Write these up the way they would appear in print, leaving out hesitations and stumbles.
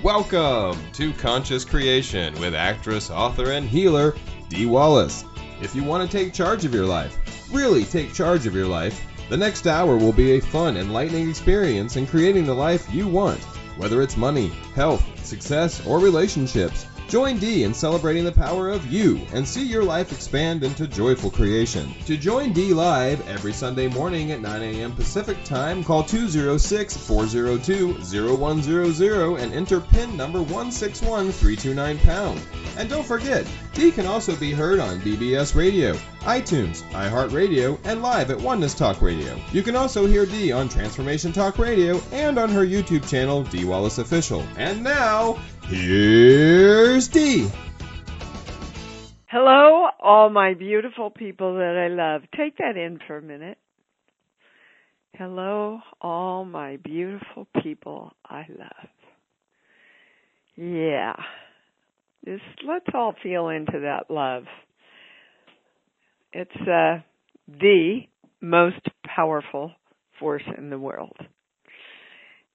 Welcome to Conscious Creation with actress, author, and healer, Dee Wallace. If you want to take charge of your life, really take charge of your life, the next hour will be a fun, enlightening experience in creating the life you want. Whether it's money, health, success, or relationships, join Dee in celebrating the power of you and see your life expand into joyful creation. To join Dee live every Sunday morning at 9 a.m. Pacific Time, call 206-402-0100 and enter PIN number 161329#. And don't forget, Dee can also be heard on BBS Radio, iTunes, iHeartRadio, and live at Oneness Talk Radio. You can also hear Dee on Transformation Talk Radio and on her YouTube channel, Dee Wallace Official. And now, here's Dee. Hello, all my beautiful people that I love. Take that in for a minute. Hello, all my beautiful people I love. Yeah. Let's all feel into that love. It's the most powerful force in the world.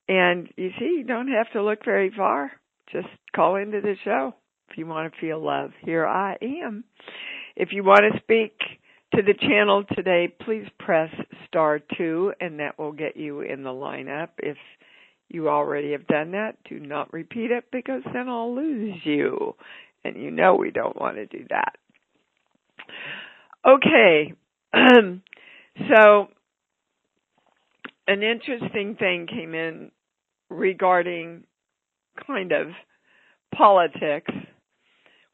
And you see, you don't have to look very far. Just call into the show if you want to feel love. Here I am. If you want to speak to the channel today, please press *2, and that will get you in the lineup. If you already have done that, do not repeat it because then I'll lose you. And you know we don't want to do that. Okay. So an interesting thing came in regarding kind of politics,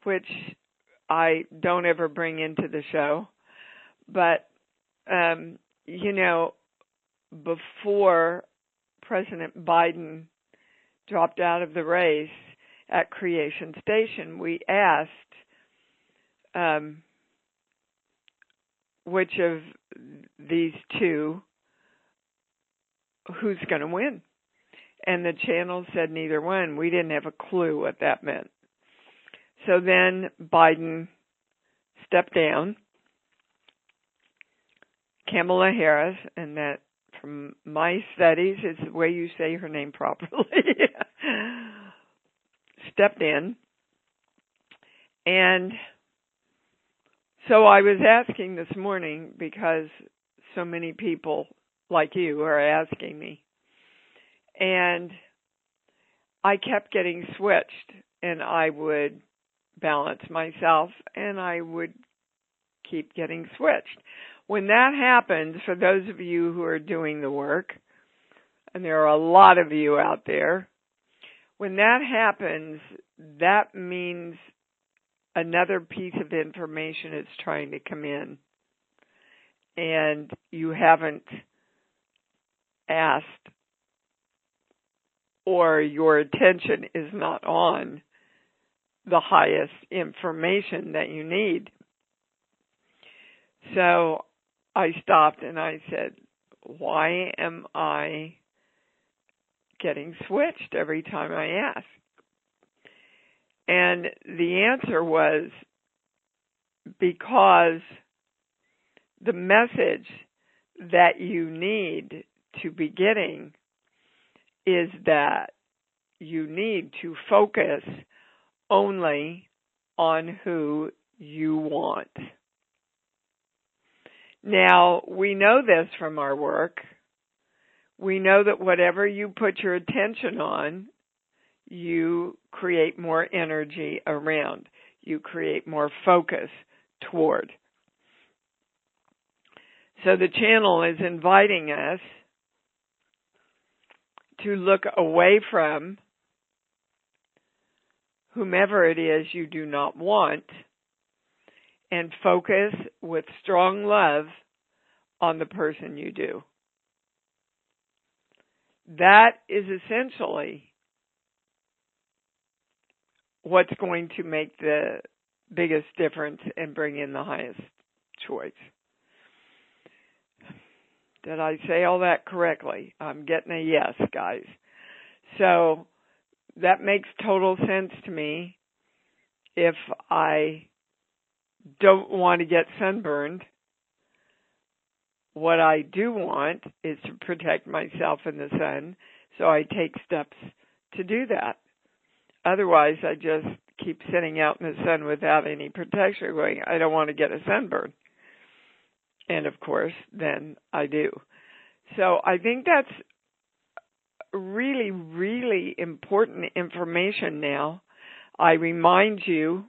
which I don't ever bring into the show. But, before President Biden dropped out of the race at Creation Station, we asked which of these two, who's going to win? And the channel said neither one. We didn't have a clue what that meant. So then Biden stepped down. Kamala Harris, and that from my studies is the way you say her name properly, stepped in. And so I was asking this morning, because so many people like you are asking me, and I kept getting switched, and I would balance myself, and I would keep getting switched. When that happens, for those of you who are doing the work, and there are a lot of you out there, when that happens, that means another piece of information is trying to come in, and you haven't asked, or your attention is not on the highest information that you need. So I stopped and I said, why am I getting switched every time I ask? And the answer was because the message that you need to be getting is that you need to focus only on who you want. Now, we know this from our work. We know that whatever you put your attention on, you create more energy around. You create more focus toward. So the channel is inviting us to look away from whomever it is you do not want and focus with strong love on the person you do. That is essentially what's going to make the biggest difference and bring in the highest choice. Did I say all that correctly? I'm getting a yes, guys. So that makes total sense to me. If I don't want to get sunburned, what I do want is to protect myself in the sun, so I take steps to do that. otherwise I just keep sitting out in the sun without any protection going, I don't want to get a sunburn. And of course, then I do. So I think that's really, really important information now. I remind you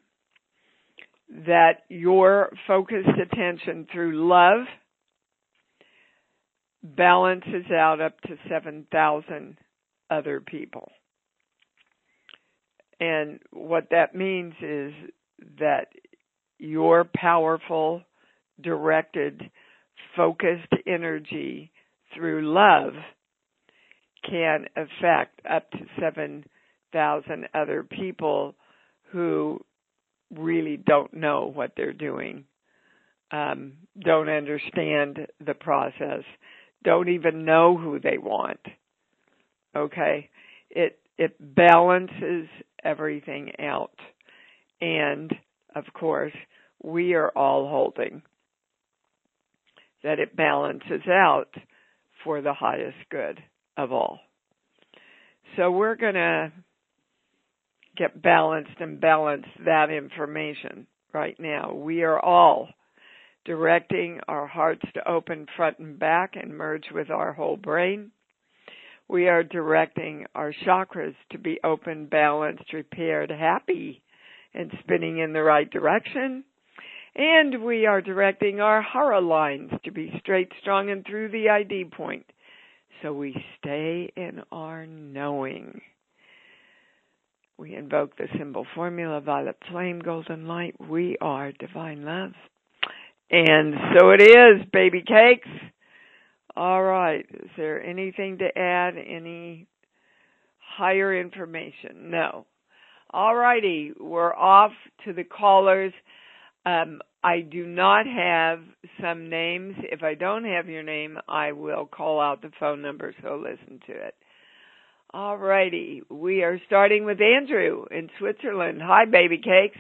that your focused attention through love balances out up to 7,000 other people. And what that means is that your powerful, directed, focused energy through love can affect up to 7,000 other people who really don't know what they're doing, don't understand the process, don't even know who they want. Okay? It balances everything out. And, of course, we are all holding that it balances out for the highest good of all. So we're going to get balanced and balance that information right now. We are all directing our hearts to open front and back and merge with our whole brain. We are directing our chakras to be open, balanced, repaired, happy, and spinning in the right direction. And we are directing our hara lines to be straight, strong, and through the ID point. So we stay in our knowing. We invoke the symbol formula, violet flame, golden light. We are divine love. And so it is, baby cakes. All right. Is there anything to add? Any higher information? No. All righty. We're off to the callers. I do not have some names. If I don't have your name, I will call out the phone number, so listen to it. All righty. We are starting with Andrew in Switzerland. Hi, baby cakes.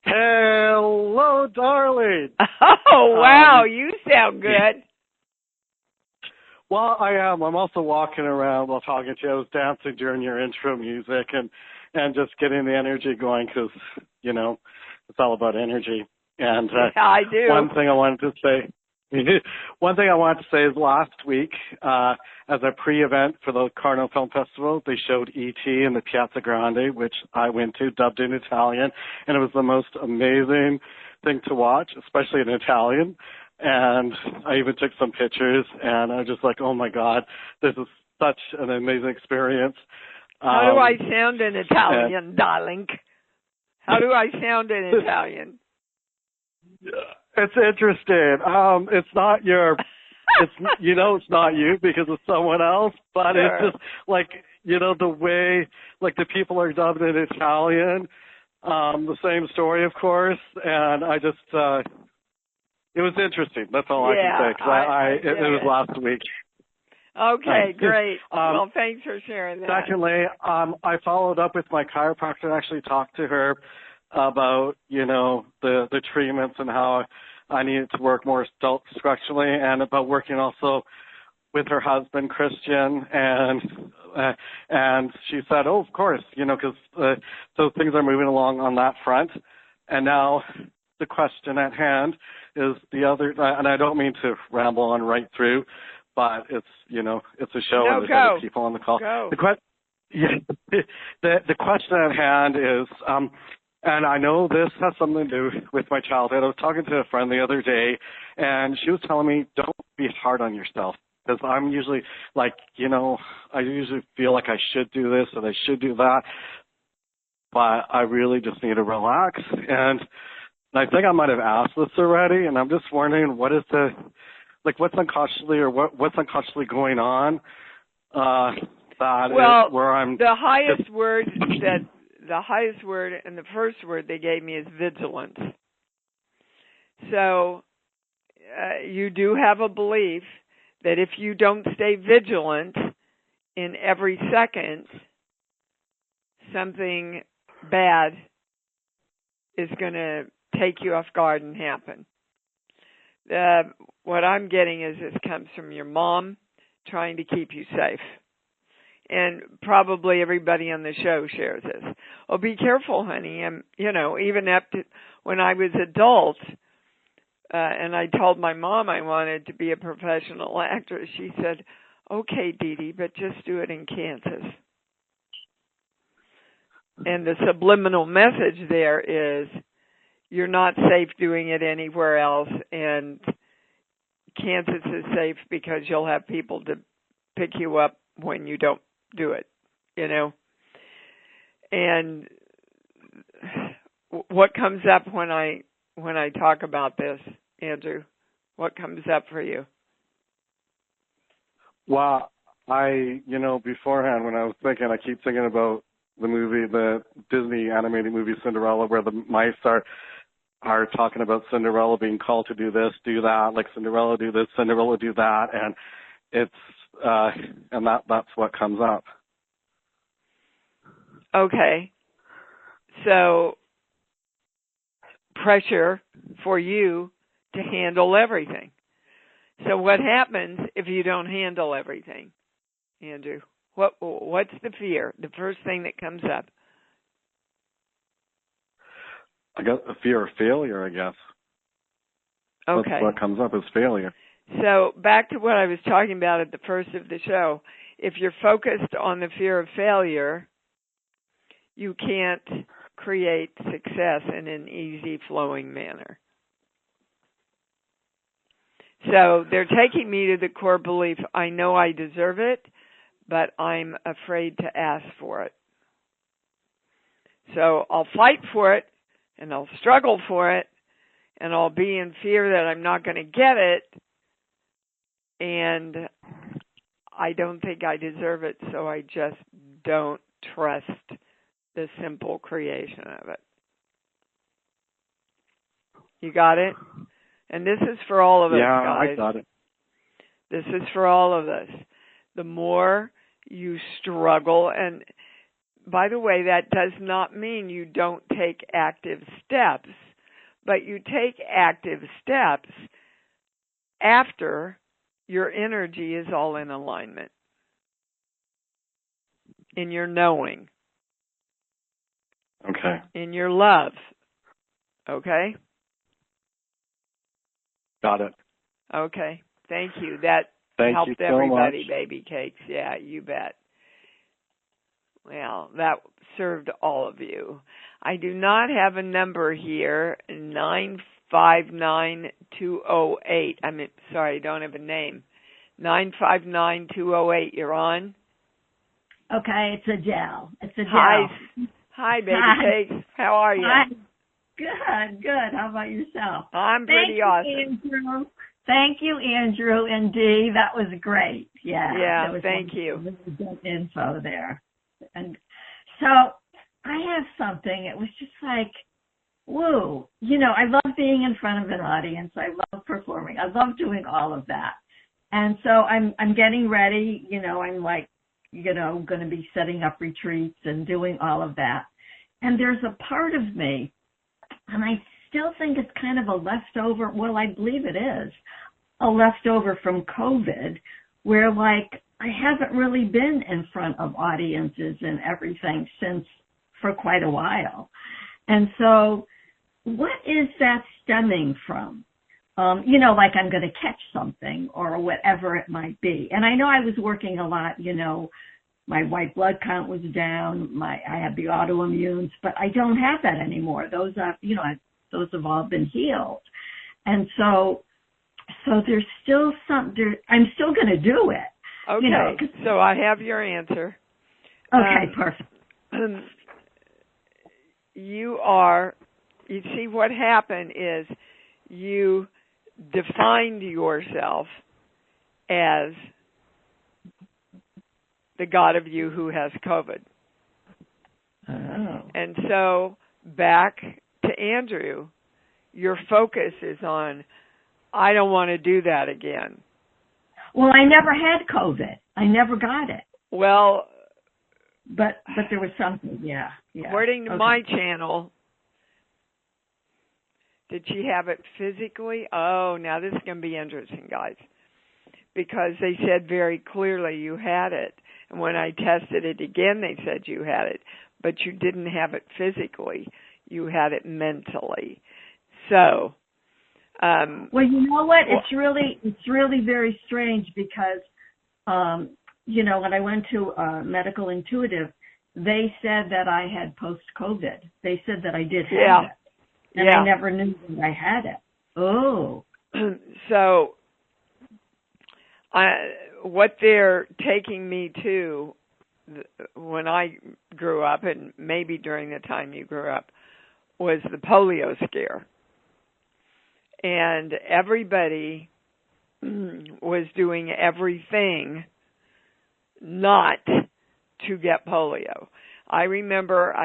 Hello, darling. Oh, wow. You sound good. Well, I am. I'm also walking around while talking to you. I was dancing during your intro music and just getting the energy going because, you know, it's all about energy. And yeah, I do. One thing I wanted to say is last week, as a pre-event for the Carno Film Festival, they showed E.T. in the Piazza Grande, which I went to, dubbed in Italian, and it was the most amazing thing to watch, especially in Italian. And I even took some pictures, and I was just like, oh my God, this is such an amazing experience. How do I sound in Italian, darling? How do I sound in Italian? It's interesting. It's not it's not you because it's someone else, but sure. It's just like, the way, like the people are dubbed in Italian, the same story, of course. And I just, it was interesting. That's all I can say. Cause it was last week. Okay, great. Well, thanks for sharing that. Secondly, I followed up with my chiropractor and actually talked to her about, the treatments and how I needed to work more structurally, and about working also with her husband, Christian, and she said, oh, of course, because so things are moving along on that front. And now the question at hand is the other, and I don't mean to ramble on right through, but it's, it's a show and there's other people on the call. Go. The question at hand is, and I know this has something to do with my childhood. I was talking to a friend the other day, and she was telling me, don't be hard on yourself. Because I'm usually like, I usually feel like I should do this and I should do that. But I really just need to relax. And I think I might have asked this already, and I'm just wondering what's unconsciously or what's unconsciously going on where I'm... The highest word and the first word they gave me is vigilance. So you do have a belief that if you don't stay vigilant in every second, something bad is going to take you off guard and happen. What I'm getting is this comes from your mom trying to keep you safe. and probably everybody on the show shares this. Oh, be careful, honey. And, even up to when I was adult, and I told my mom I wanted to be a professional actress, she said, okay, Dee Dee, but just do it in Kansas. And the subliminal message there is you're not safe doing it anywhere else, and Kansas is safe because you'll have people to pick you up when you don't do it, And what comes up when I talk about this, Andrew? What comes up for you? Well, beforehand when I was thinking, I keep thinking about the Disney animated movie Cinderella, where the mice are talking about Cinderella being called to do this, do that, like Cinderella do this, Cinderella do that, and that's what comes up. Okay. So pressure for you to handle everything. So what happens if you don't handle everything, Andrew? What's the fear? The first thing that comes up? I got the fear of failure, I guess. Okay. That's what comes up is failure. So back to what I was talking about at the first of the show. If you're focused on the fear of failure, you can't create success in an easy flowing manner. So they're taking me to the core belief, I know I deserve it, but I'm afraid to ask for it. So I'll fight for it, and I'll struggle for it, and I'll be in fear that I'm not going to get it, and I don't think I deserve it, so I just don't trust the simple creation of it. You got it? And this is for all of us, guys. Yeah, I got it. This is for all of us. The more you struggle, and by the way, that does not mean you don't take active steps, but you take active steps after your energy is all in alignment, in your knowing, okay, in your love, okay? Got it. Okay, thank you. That Thank helped you so everybody, much. baby cakes. Yeah, you bet. Well, that served all of you. I do not have a number here, 959-208. Sorry, I don't have a name. 959-208, you're on? Okay, it's Adele. Hi, baby cakes. How are you? Hi. Good. How about yourself? I'm pretty awesome. Andrew. Thank you, Andrew and Dee. That was great. Yeah, thank you. Really good info there. And so I have something. It was just like, whoa. I love being in front of an audience. I love performing. I love doing all of that. And so I'm getting ready. I'm like, going to be setting up retreats and doing all of that. And there's a part of me, and I still think it's kind of a leftover, well, I believe it is, a leftover from COVID, where like I haven't really been in front of audiences and everything for quite a while. And so what is that stemming from? Like I'm going to catch something or whatever it might be. And I know I was working a lot, my white blood count was down, I had the autoimmunes, but I don't have that anymore. Those have all been healed. And so there's still I'm still going to do it. Okay, so I have your answer. Okay, perfect. You see what happened is you defined yourself as the God of you who has COVID. Oh. And so back to Andrew, your focus is on, I don't want to do that again. Well, I never had COVID. I never got it. Well, but there was something, yeah. According to my channel, did she have it physically? Oh, now this is going to be interesting, guys, because they said very clearly you had it. And when I tested it again, they said you had it, but you didn't have it physically. You had it mentally. So, well, you know what? It's really very strange because, when I went to medical intuitive, they said that I had post-COVID. They said that I did have it. And I never knew that I had it. Oh. So, what they're taking me to when I grew up, and maybe during the time you grew up, was the polio scare. And everybody was doing everything not to get polio. I remember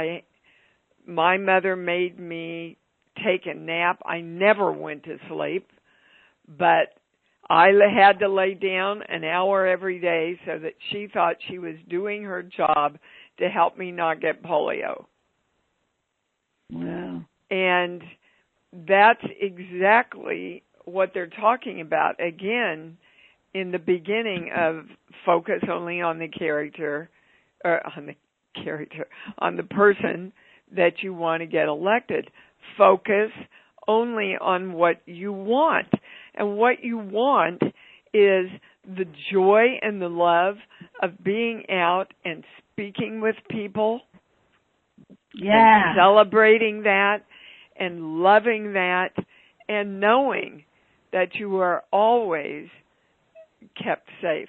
my mother made me take a nap. I never went to sleep, but I had to lay down an hour every day so that she thought she was doing her job to help me not get polio. Wow. And that's exactly what they're talking about. Again, in the beginning of focus only on the character, or on the person that you want to get elected. Focus only on what you want. And what you want is the joy and the love of being out and speaking with people. Yeah. And celebrating that and loving that and knowing that you are always kept safe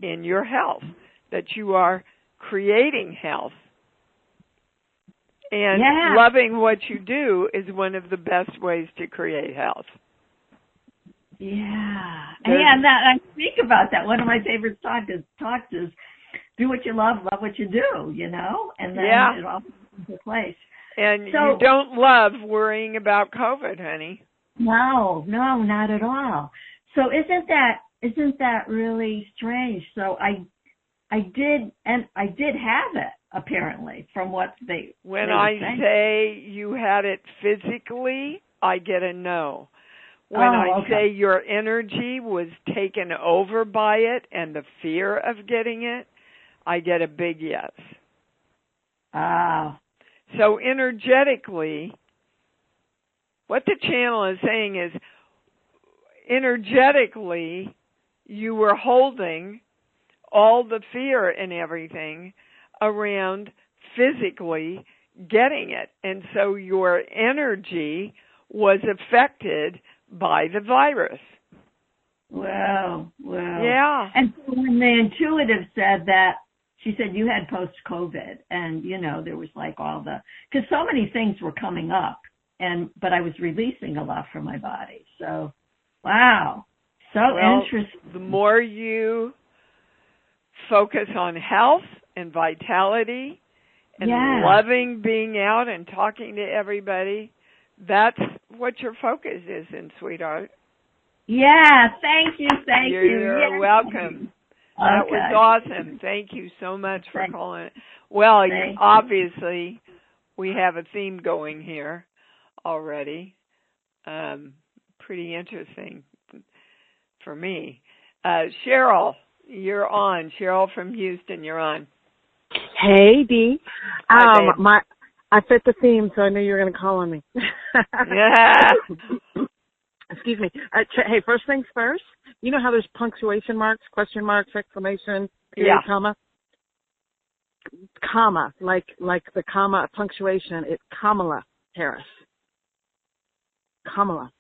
in your health, that you are creating health. And loving what you do is one of the best ways to create health. Yeah. And I think about that. One of my favorite talks is do what you love what you do, and then it all comes into place. And you don't love worrying about COVID, honey. No, not at all. So isn't that really strange? So I did have it, apparently, from what they When I say you had it physically, I get a no. When I say your energy was taken over by it and the fear of getting it, I get a big yes. So energetically, what the channel is saying is, energetically, you were holding all the fear and everything around physically getting it. And so your energy was affected by the virus. Wow. Yeah. And so when the intuitive said that, she said you had post-COVID, and, there was like because so many things were coming up, but I was releasing a lot from my body. So, wow. So interesting. The more you focus on health and vitality and loving being out and talking to everybody, that's what your focus is in, sweetheart. Yeah, thank you. You're welcome. That was awesome. Thank you so much for calling. Well, obviously, we have a theme going here already. Pretty interesting for me. Cheryl, you're on. Cheryl from Houston, you're on. Hey, Dee. Hi, I fit the theme, so I knew you were going to call on me. Yeah. Excuse me. Hey, first things first. You know how there's punctuation marks, question marks, exclamation, period, comma? Comma, like the comma punctuation. It's Kamala Harris. Kamala.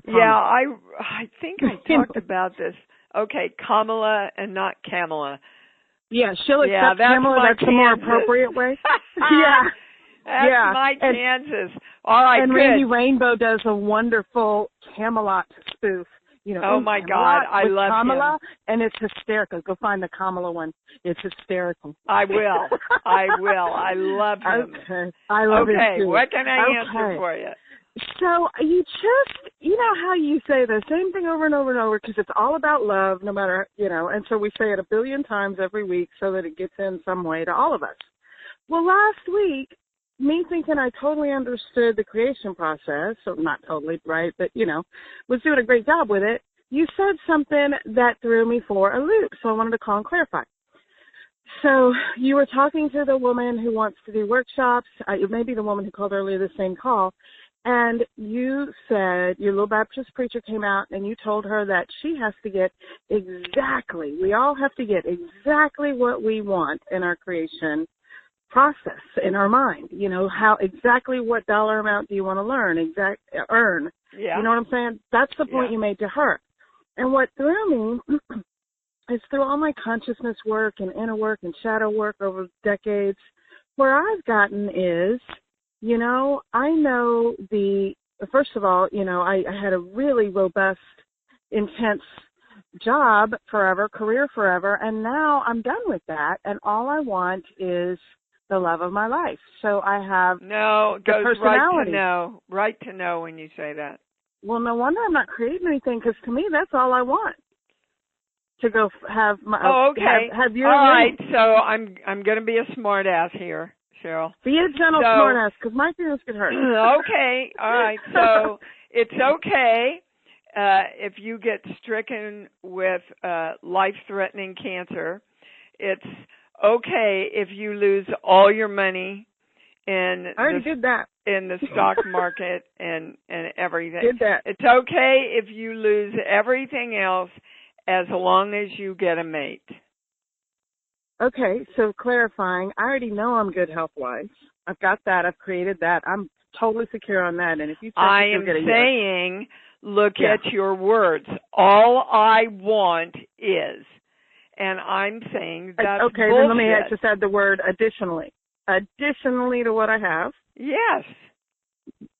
Yeah, I think I talked about this. Okay, Kamala and not Kamala. Yeah, she'll accept Kamala. That's the more appropriate way. That's my Kansas. All right, and good. Randy Rainbow does a wonderful Camelot spoof. Oh my God, I love Kamala, him. And it's hysterical. Go find the Kamala one. It's hysterical. I will. I love him. Okay. I love him too. Okay, what can I answer for you? So you know how you say the same thing over and over and over because it's all about love, no matter, and so we say it 1 billion times every week so that it gets in some way to all of us. Well, last week, me thinking I totally understood the creation process, so not totally, right, but, was doing a great job with it, you said something that threw me for a loop, so I wanted to call and clarify. So you were talking to the woman who wants to do workshops, maybe the woman who called earlier, the same call, and you said your little Baptist preacher came out and you told her that she has to get we all have to get exactly what we want in our creation process, in our mind. You know, exactly what dollar amount do you want to earn? Yeah. You know what I'm saying? That's the point you made to her. And what threw me is through all my consciousness work and inner work and shadow work over decades, where I've gotten is, you know, I know first of all, you know, I had a really robust, intense job forever, career forever, and now I'm done with that, and all I want is the love of my life. So I have it goes personality. Right to know when you say that. Well, no wonder I'm not creating anything, because to me, that's all I want. To go have my okay. have your all right. So I'm going to be a smart ass here, Cheryl. Be a gentle smart ass, because my feelings get hurt. Okay. All right. So it's okay if you get stricken with life-threatening cancer. It's okay if you lose all your money in I already did that. In the stock market and everything. Did that. It's okay if you lose everything else, as long as you get a mate. Okay, so clarifying, I already know I'm good health-wise. I've got that. I've created that. I'm totally secure on that. And if you I am saying, look at your words. All I want is, and I'm saying that's okay. bullshit. Then let me just add the word additionally. Additionally to what I have. Yes.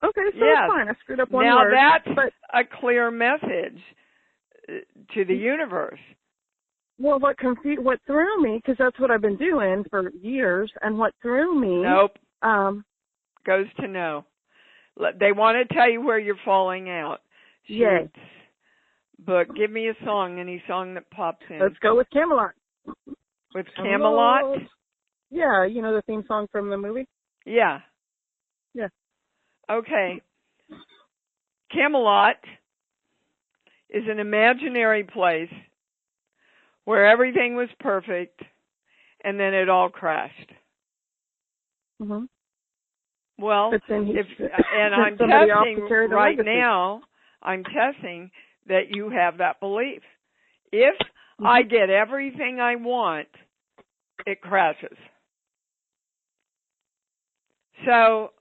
Okay, so it's fine. I screwed up one word. Now that's a clear message to the universe. Well, what threw me, because that's what I've been doing for years, and what threw me... Nope. Goes to no. They want to tell you where you're falling out. Yes. But give me a song, any song that pops in. Let's go with Camelot. With Camelot? Yeah, you know the theme song from the movie? Yeah. Yeah. Okay. Camelot is an imaginary place where everything was perfect and then it all crashed. Mm-hmm. Well, and I'm testing right now, I'm testing that you have that belief. If I get everything I want, it crashes. So,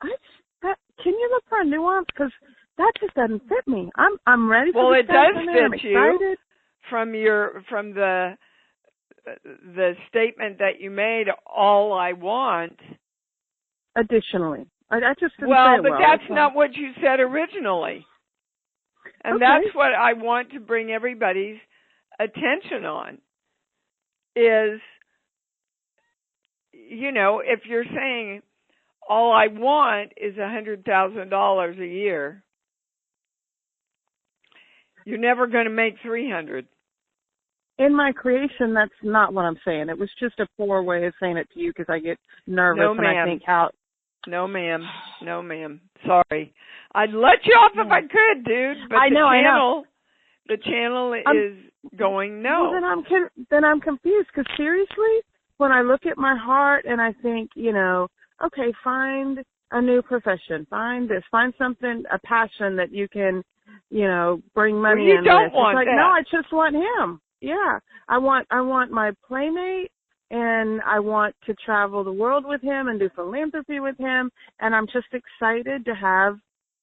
can you look for a nuance? Because that just doesn't fit me. I'm ready for well, the it does I'm fit excited. you from the statement that you made. All I want. Additionally, I just didn't well, say but well. that's not what you said originally, and that's what I want to bring everybody's attention on. Is, you know, if you're saying all I want is $100,000 a year, you're never going to make 300. In my creation, that's not what I'm saying. It was just a poor way of saying it to you because I get nervous and I think how. No, ma'am. No, ma'am. Sorry. I'd let you off if I could, dude. But I know. The channel is going no. Well, then I'm confused because seriously, when I look at my heart and I think, you know, okay, find a new profession, find something, a passion that you can, you know, bring money in with. You don't want that. No, I just want him. Yeah, I want my playmate, and I want to travel the world with him and do philanthropy with him, and I'm just excited to have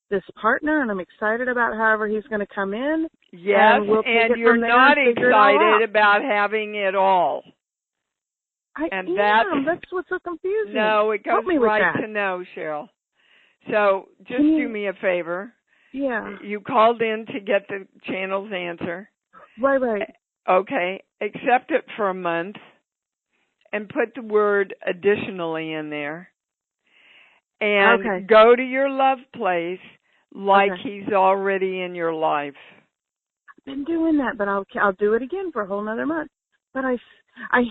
this partner, and I'm excited about however he's going to come in. Yes, and you're not excited about having it all. That's what's so confusing. No, it goes right to no, Cheryl. So just do me a favor. Yeah. You called in to get the channel's answer. Right. Okay. Accept it for a month and put the word additionally in there. And go to your love place like he's already in your life. I've been doing that, but I'll do it again for a whole nother month. But I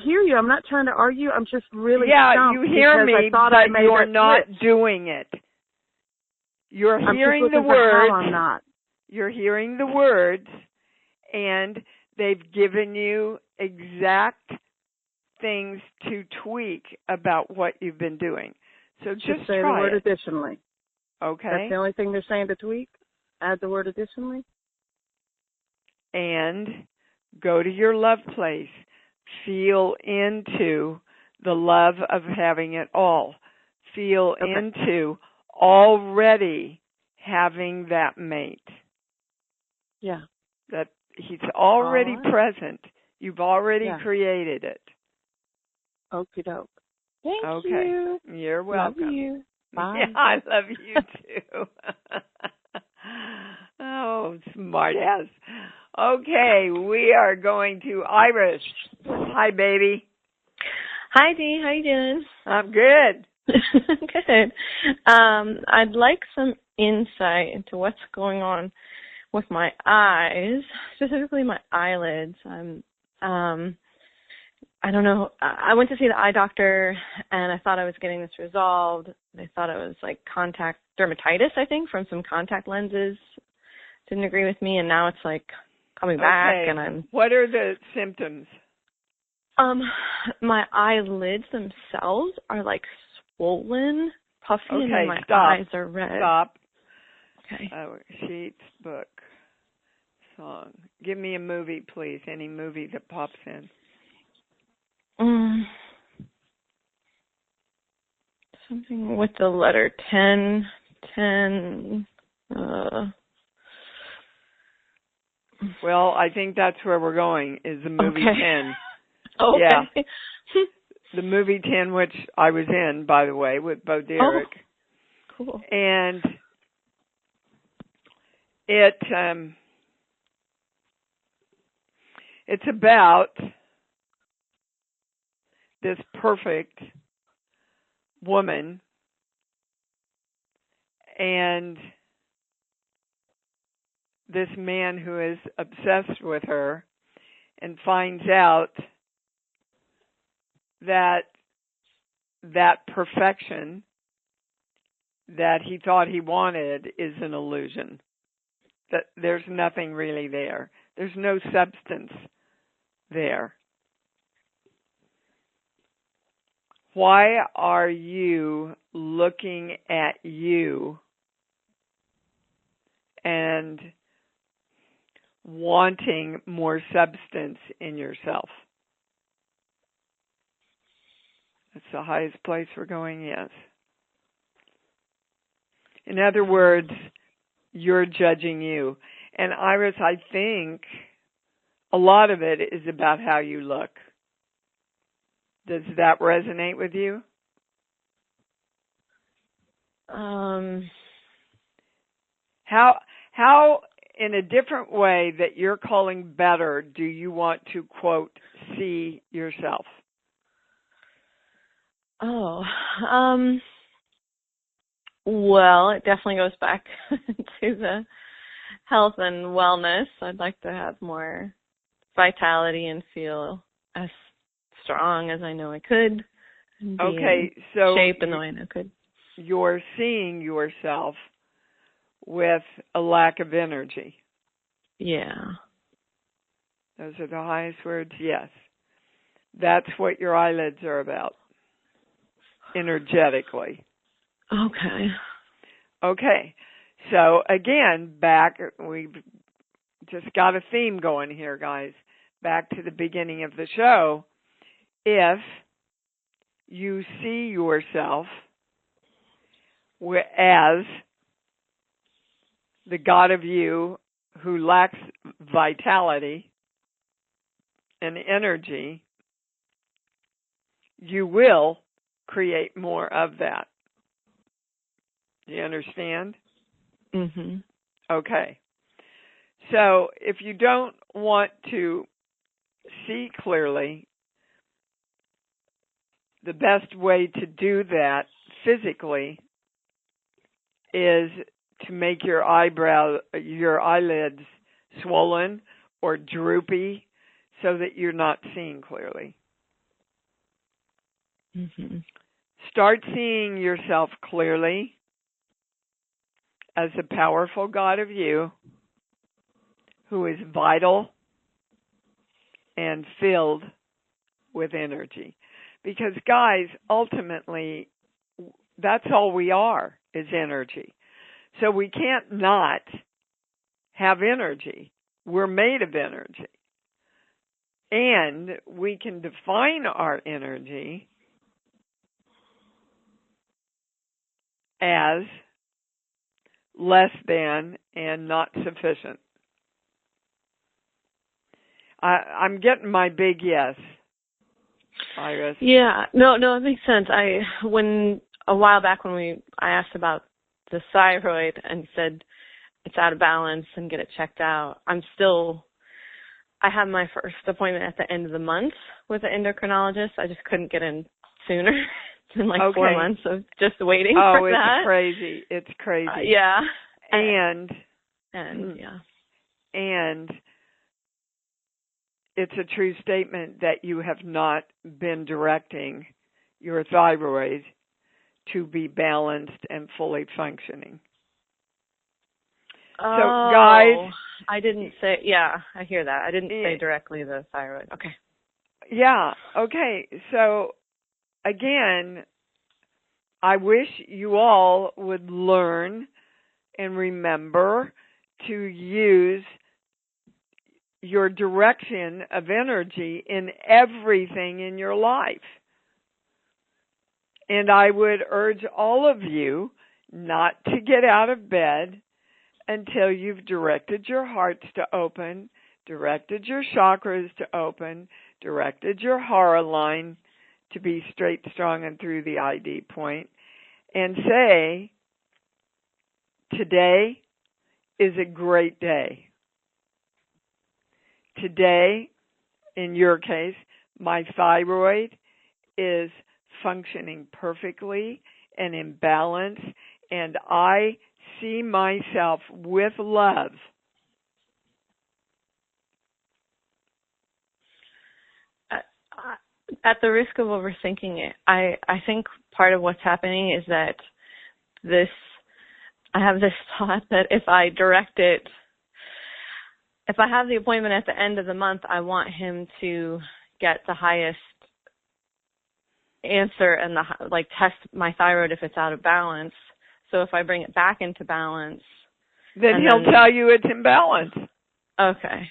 hear you. I'm not trying to argue. I'm just really you hear me, but you're not doing it. You're hearing the words. I'm not. You're hearing the words, and they've given you exact things to tweak about what you've been doing. So just say try the word it. additionally. Okay. That's the only thing they're saying to tweak? Add the word additionally? And go to your love place. Feel into the love of having it all. Feel into already having that mate. Yeah. That he's already present. You've already created it. Okie doke. Thank Okay. you. You're welcome. Love you. Bye. Yeah, I love you too. Oh, smart ass. Okay, we are going to Iris. Hi, baby. Hi, Dee. How you doing? I'm good. Good. I'd like some insight into what's going on with my eyes, specifically my eyelids. I don't know. I went to see the eye doctor, and I thought I was getting this resolved. They thought it was like contact dermatitis, I think, from some contact lenses. Didn't agree with me, and now it's like coming back, and I'm... What are the symptoms? My eyelids themselves are like swollen, puffy, and then my stop. eyes are red. Stop. Okay. Sheets, book, song. Give me a movie, please. Any movie that pops in. Something with the letter 10. Well, I think that's where we're going, is the movie 10. Okay. Yeah. The movie 10, which I was in, by the way, with Bo Derek. Oh, cool. And it's about this perfect woman and this man who is obsessed with her and finds out that perfection that he thought he wanted is an illusion. That there's nothing really there. There's no substance there. Why are you looking at you and wanting more substance in yourself? That's the highest place we're going, yes. In other words, you're judging you. And Iris, I think a lot of it is about how you look. Does that resonate with you? How in a different way that you're calling better do you want to, quote, see yourself? Well, it definitely goes back to the health and wellness. I'd like to have more vitality and feel as strong as I know I could. Okay, so shape in the way I know I could. You're seeing yourself with a lack of energy. Yeah. Those are the highest words, yes. That's what your eyelids are about, energetically. Okay. So, again, we've just got a theme going here, guys. Back to the beginning of the show. If you see yourself as the God of you who lacks vitality and energy, you will create more of that. Do you understand? Mm-hmm. Okay. So if you don't want to see clearly, the best way to do that physically is to make your eyelids swollen or droopy so that you're not seeing clearly. Mm-hmm. Start seeing yourself clearly as a powerful God of you who is vital and filled with energy. Because guys, ultimately, that's all we are, is energy. So we can't not have energy. We're made of energy. And we can define our energy as less than and not sufficient. I'm getting my big yes, Iris. Yeah, no, it makes sense. When a while back when I asked about the thyroid and said it's out of balance and get it checked out, I have my first appointment at the end of the month with an endocrinologist. I just couldn't get in sooner. It's been 4 months of just waiting for that. Oh, it's crazy. It's crazy. Yeah. And yeah. And it's a true statement that you have not been directing your thyroid to be balanced and fully functioning. Oh, so, guys, I didn't say, yeah, I hear that. I didn't say directly the thyroid. Okay. Yeah, okay. So, again, I wish you all would learn and remember to use your direction of energy in everything in your life. And I would urge all of you not to get out of bed until you've directed your hearts to open, directed your chakras to open, directed your hara line to be straight, strong, and through the ID point, and say, today is a great day. Today, in your case, my thyroid is functioning perfectly and in balance, and I see myself with love. At the risk of overthinking it, I think part of what's happening is that I have this thought that if I direct it, if I have the appointment at the end of the month, I want him to get the highest answer and test my thyroid if it's out of balance. So if I bring it back into balance, then he'll tell you it's in balance. Okay.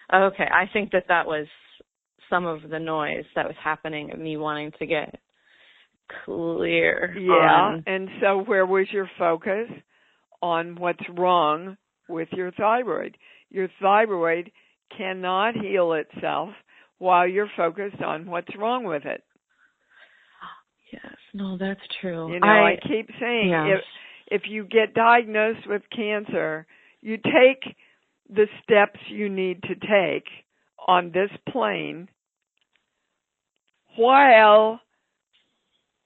I think that was some of the noise that was happening of me wanting to get clear. Yeah, and so where was your focus? On what's wrong with your thyroid. Your thyroid cannot heal itself while you're focused on what's wrong with it. Yes, no, that's true. I keep saying, if you get diagnosed with cancer, you take the steps you need to take on this plane while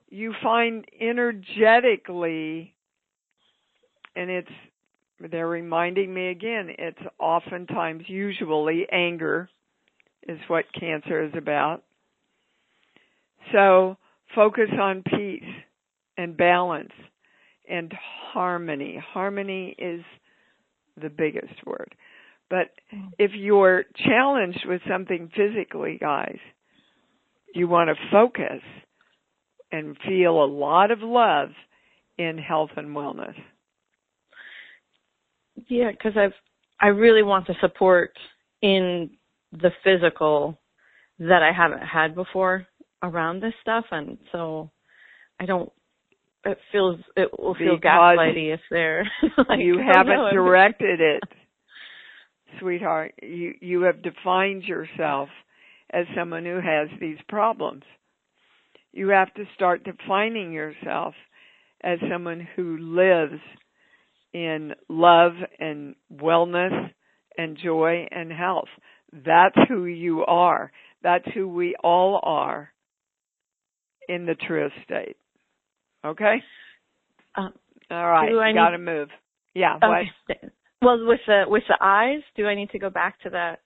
you find energetically, and they're reminding me again, it's oftentimes, usually, anger is what cancer is about. So focus on peace and balance and harmony. Harmony is the biggest word. But if you're challenged with something physically, guys, you want to focus and feel a lot of love in health and wellness. Yeah, because I really want the support in the physical that I haven't had before around this stuff, and so it will feel gaslighty if they're you haven't directed it, sweetheart. You have defined yourself as someone who has these problems. You have to start defining yourself as someone who lives in love and wellness and joy and health. That's who you are. That's who we all are in the truest state. Okay? All right, got to move. Yeah. Okay. What? Well, with the eyes, do I need to go back to that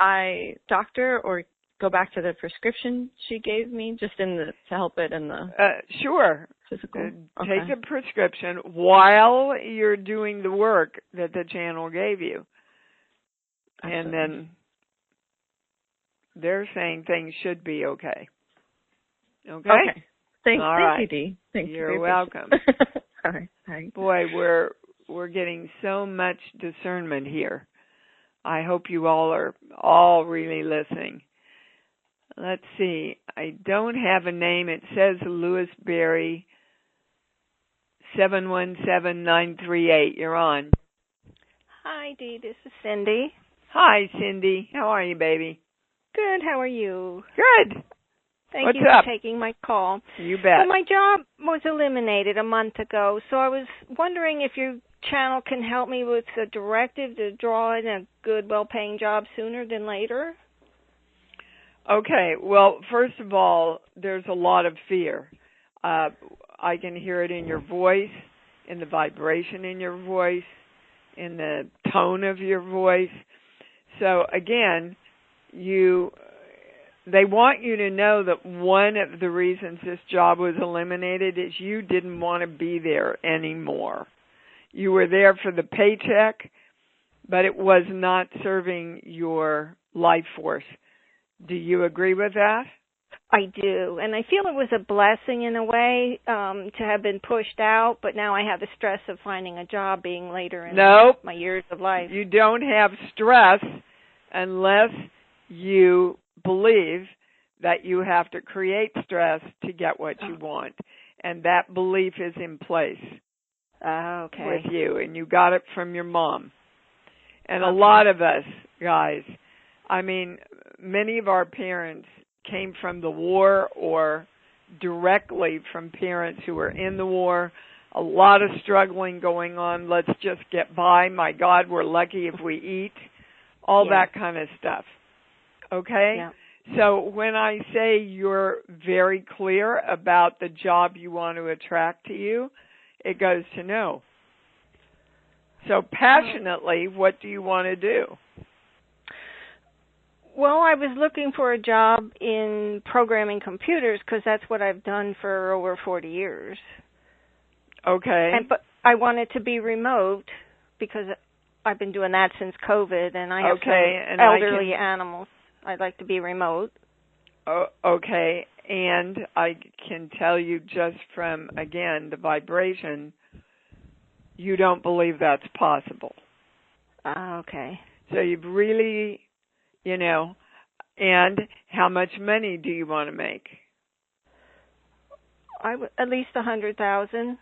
eye doctor or go back to the prescription she gave me just to help it in the sure. Physical? Take a prescription while you're doing the work that the channel gave you. Absolutely. And then they're saying things should be okay. Okay? Okay. Thank right. you, Dee. Thank you. You're welcome. All right. Thanks. Boy, we're getting so much discernment here. I hope you all are all really listening. Let's see. I don't have a name. It says Louis Berry 717938. You're on. Hi, Dee. This is Cindy. Hi, Cindy. How are you, baby? Good. How are you? Good. Thank What's you up? for taking my call. You bet. Well, my job was eliminated a month ago, so I was wondering if your channel can help me with a directive to draw in a good, well-paying job sooner than later. Okay. Well, first of all, there's a lot of fear. I can hear it in your voice, in the vibration in your voice, in the tone of your voice. So, again, they want you to know that one of the reasons this job was eliminated is you didn't want to be there anymore. You were there for the paycheck, but it was not serving your life force. Do you agree with that? I do, and I feel it was a blessing in a way to have been pushed out, but now I have the stress of finding a job being later in my years of life. You don't have stress unless you believe that you have to create stress to get what you want. And that belief is in place with you. And you got it from your mom. And a lot of us, guys, I mean, many of our parents came from the war or directly from parents who were in the war. A lot of struggling going on. Let's just get by. My God, we're lucky if we eat. All that kind of stuff. Okay? Yeah. So when I say you're very clear about the job you want to attract to you, it goes to no. So passionately, what do you want to do? Well, I was looking for a job in programming computers because that's what I've done for over 40 years. Okay. But I wanted to be remote because I've been doing that since COVID, and I have some elderly animals. I'd like to be remote. Okay, and I can tell you just from, again, the vibration, you don't believe that's possible. Okay. So you've really, and how much money do you want to make? At least $100,000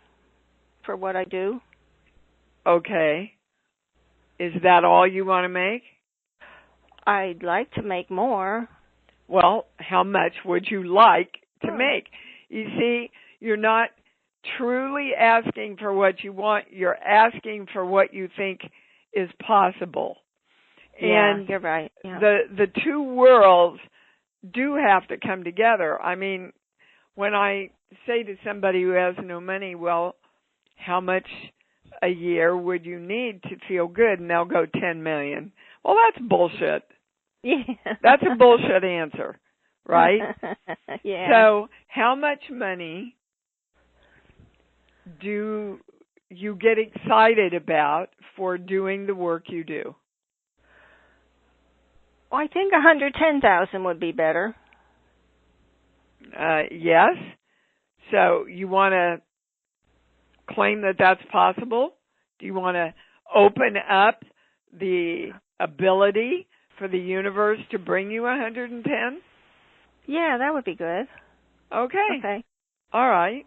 for what I do. Okay. Is that all you want to make? I'd like to make more. Well, how much would you like to make? You see, you're not truly asking for what you want. You're asking for what you think is possible. Yeah, and you're right. Yeah. The two worlds do have to come together. I mean, when I say to somebody who has no money, well, how much a year would you need to feel good? And they'll go 10 million. Well, that's bullshit. Yeah. That's a bullshit answer, right? Yeah. So how much money do you get excited about for doing the work you do? Well, I think 110,000 would be better. Yes. So you want to claim that that's possible? Do you want to open up the ability for the universe to bring you 110? Yeah, that would be good. Okay. All right.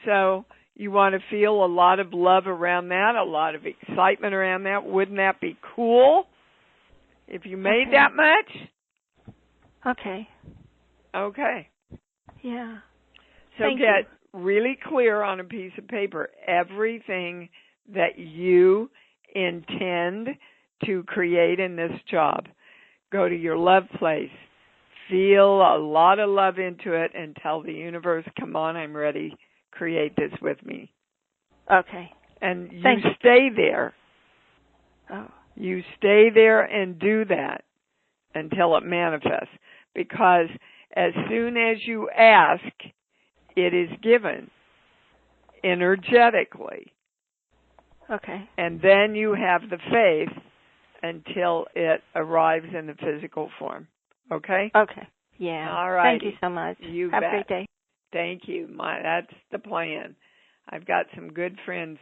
So you want to feel a lot of love around that, a lot of excitement around that. Wouldn't that be cool if you made that much? Okay. Okay. Yeah. So Thank get you. really clear on a piece of paper everything that you intend to create in this job. Go to your love place. Feel a lot of love into it and tell the universe, come on, I'm ready. Create this with me. Okay. And you Thank you. stay there. Oh. You stay there and do that until it manifests. Because as soon as you ask, it is given energetically. Okay. And then you have the faith until it arrives in the physical form. Okay? Okay. Yeah. All right. Thank you so much. You Have bet. a great day. Thank you. That's the plan. I've got some good friends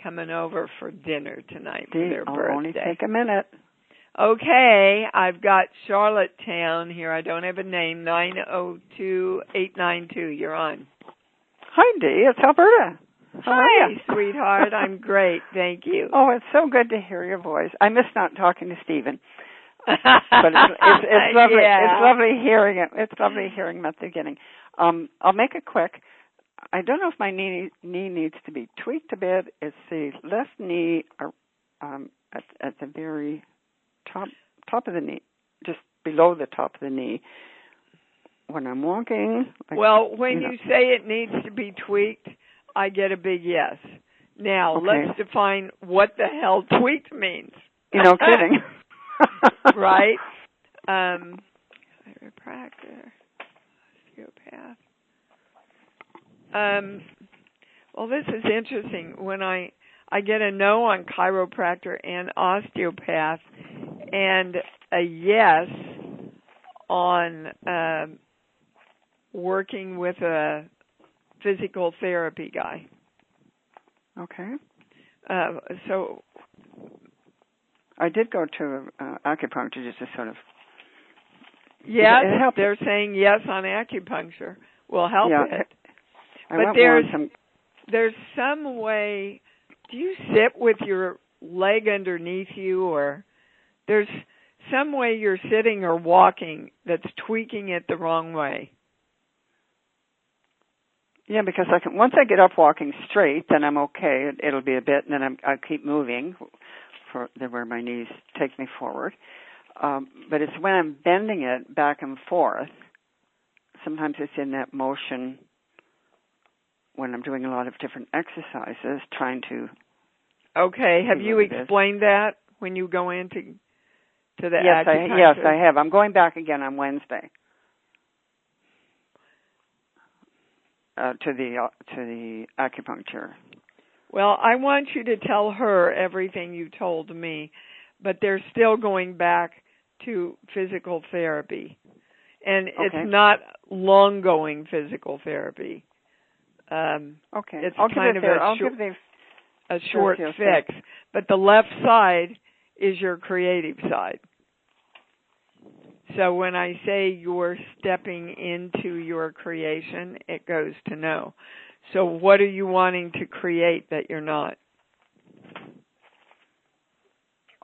coming over for dinner tonight for their birthday. I'll only take a minute. Okay, I've got Charlottetown here. I don't have a name. 902-892. You're on. Hi, Dee. It's Alberta. How are you? Hi, sweetheart. I'm great. Thank you. Oh, it's so good to hear your voice. I miss not talking to Stephen. But it's lovely. Yeah. It's lovely hearing it. It's lovely hearing him at the beginning. I'll make it quick. I don't know if my knee needs to be tweaked a bit. It's the left knee at the very top of the knee, just below the top of the knee. When I'm walking. Well, when you say it needs to be tweaked, I get a big yes. Now, okay. Let's define what the hell tweaked means. No kidding. Right? Chiropractor, osteopath. Well, this is interesting. When I get a no on chiropractor and osteopath and a yes on working with a physical therapy guy. Okay. So I did go to acupuncture just to sort of. Yes, it they're saying yes on acupuncture will help it. But there's some way. Do you sit with your leg underneath you, or there's some way you're sitting or walking that's tweaking it the wrong way? Yeah, because once I get up walking straight, then I'm okay. It'll be a bit, and then I keep moving for where my knees take me forward. But it's when I'm bending it back and forth. Sometimes it's in that motion when I'm doing a lot of different exercises, trying to. Okay. Have you explained that when you go into the acupuncture? Yes, I have. I'm going back again on Wednesday. To the acupuncture. Well, I want you to tell her everything you told me, but they're still going back to physical therapy. And it's not long-going physical therapy. Okay. It's I'll kind of a short fix. But the left side is your creative side. So when I say you're stepping into your creation, it goes to no. So what are you wanting to create that you're not?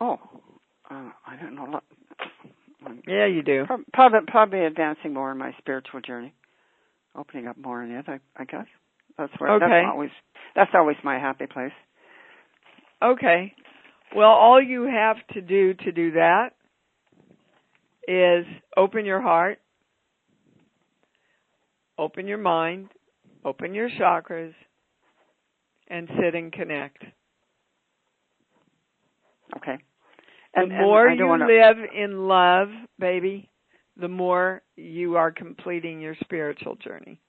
Oh, I don't know. Yeah, you do. Probably advancing more in my spiritual journey, opening up more in it. I guess that's where. Okay. That's always my happy place. Okay. Well, all you have to do that is open your heart, open your mind, open your chakras, and sit and connect. Okay. The more you live in love, baby, the more you are completing your spiritual journey.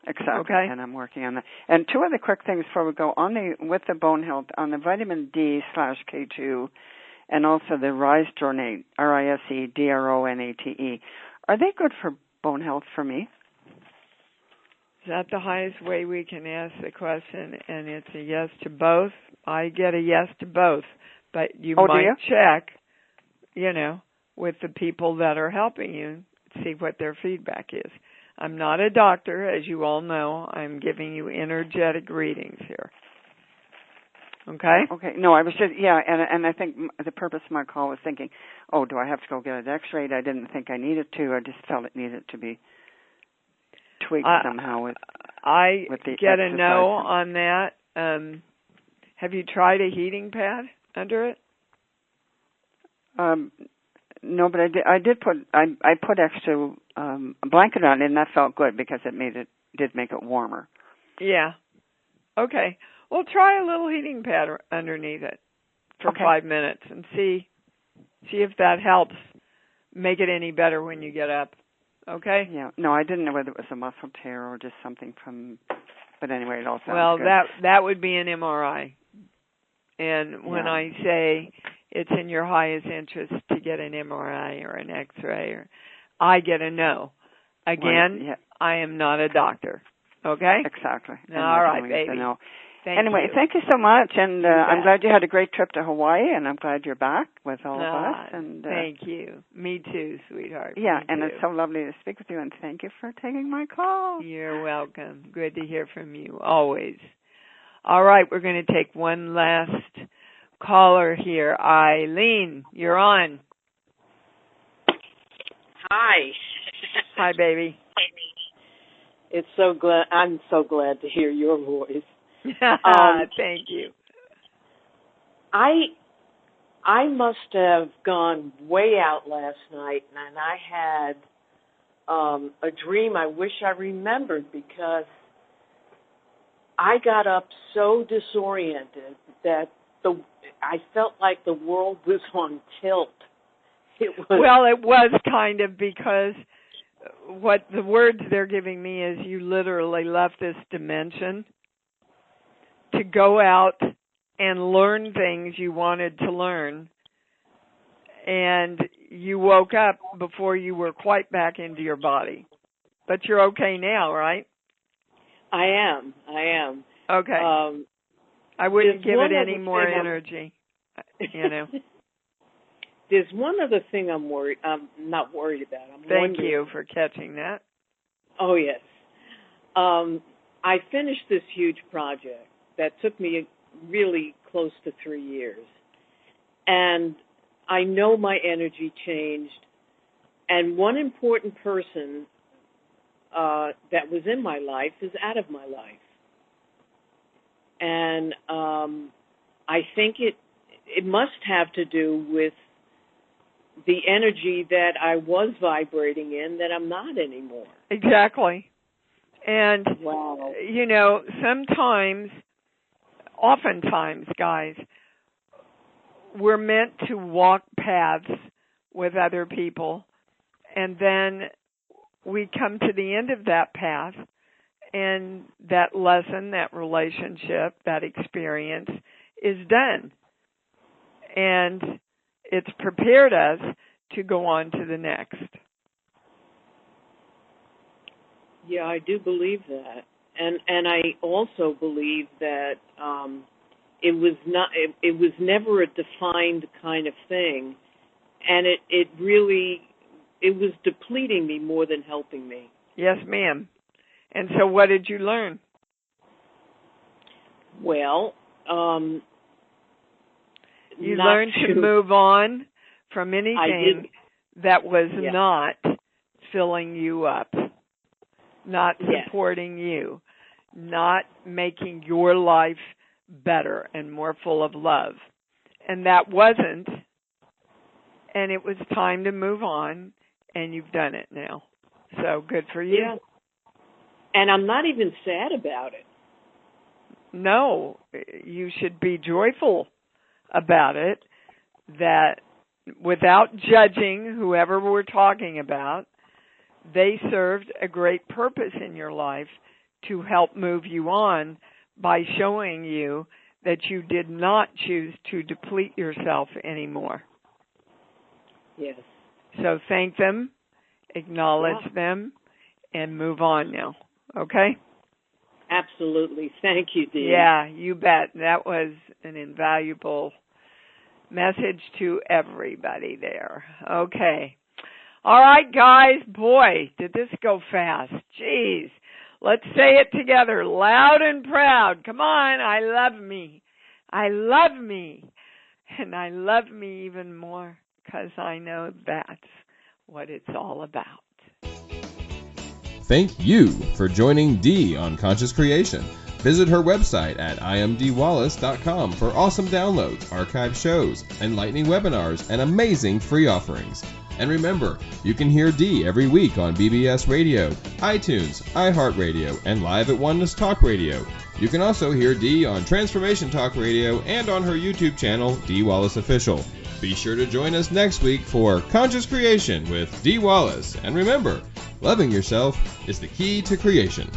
Exactly. Okay. And I'm working on that. And two other quick things before we go. With the bone health, on the vitamin D/K2, and also the Risedronate, RISEDRONATE, are they good for bone health for me? Is that the highest way we can ask the question? And it's a yes to both. I get a yes to both. But you might check, with the people that are helping you, see what their feedback is. I'm not a doctor, as you all know. I'm giving you energetic readings here. Okay? Okay. No, I was just, and I think the purpose of my call was thinking, do I have to go get an x-ray? I didn't think I needed to. I just felt it needed to be tweaked somehow with the get exercise. A no on that. Have you tried a heating pad under it? No, but I put extra a blanket on it, and that felt good because it did make it warmer. Yeah. Okay. Well, try a little heating pad underneath it for 5 minutes and see if that helps make it any better when you get up. Okay? Yeah. No, I didn't know whether it was a muscle tear or just something from. But anyway, it all sounds good. Well, that would be an MRI. And when I say it's in your highest interest to get an MRI or an X-ray, or I get a no. Again, yeah. I am not a doctor. Okay? Exactly. All right, baby. Anyway, thank you so much, and I'm glad you had a great trip to Hawaii, and I'm glad you're back with all of us. And thank you. Me too, sweetheart. Yeah, Me and too. it's so lovely to speak with you, and thank you for taking my call. You're welcome. Good to hear from you, always. All right, we're going to take one last caller here. Eileen, you're on. Hi. Hi, baby. I'm so glad to hear your voice. Thank you. I must have gone way out last night, and I had a dream I wish I remembered, because I got up so disoriented that I felt like the world was on tilt. It was kind of, because what the words they're giving me is you literally left this dimension to go out and learn things you wanted to learn, and you woke up before you were quite back into your body. But you're okay now, right? I am. Okay. I wouldn't give it any more energy, you know. There's one other thing I'm not worried about. Thank you for catching that. Oh, yes. I finished this huge project that took me really close to 3 years. And I know my energy changed. And one important person that was in my life is out of my life. And I think it must have to do with the energy that I was vibrating in that I'm not anymore. Exactly. And, wow. You know, oftentimes, guys, we're meant to walk paths with other people, and then we come to the end of that path, and that lesson, that relationship, that experience is done. And it's prepared us to go on to the next. Yeah, I do believe that. And I also believe that it was never a defined kind of thing, and it was depleting me more than helping me. Yes, ma'am. And so what did you learn? Well, you learned to move on from anything that was not filling you up, not supporting you, not making your life better and more full of love. And that wasn't, and it was time to move on, and you've done it now. So good for you. Yeah. And I'm not even sad about it. No, you should be joyful about it, that without judging whoever we're talking about, they served a great purpose in your life to help move you on by showing you that you did not choose to deplete yourself anymore. Yes. So thank them, acknowledge them, and move on now. Okay? Absolutely. Thank you, Dee. Yeah, you bet. That was an invaluable message to everybody there. Okay. All right, guys. Boy, did this go fast. Jeez. Let's say it together, loud and proud. Come on. I love me. I love me. And I love me even more because I know that's what it's all about. Thank you for joining Dee on Conscious Creation. Visit her website at imdwallace.com for awesome downloads, archive shows, enlightening webinars, and amazing free offerings. And remember, you can hear Dee every week on BBS Radio, iTunes, iHeartRadio, and live at Oneness Talk Radio. You can also hear Dee on Transformation Talk Radio and on her YouTube channel, Dee Wallace Official. Be sure to join us next week for Conscious Creation with Dee Wallace. And remember, loving yourself is the key to creation.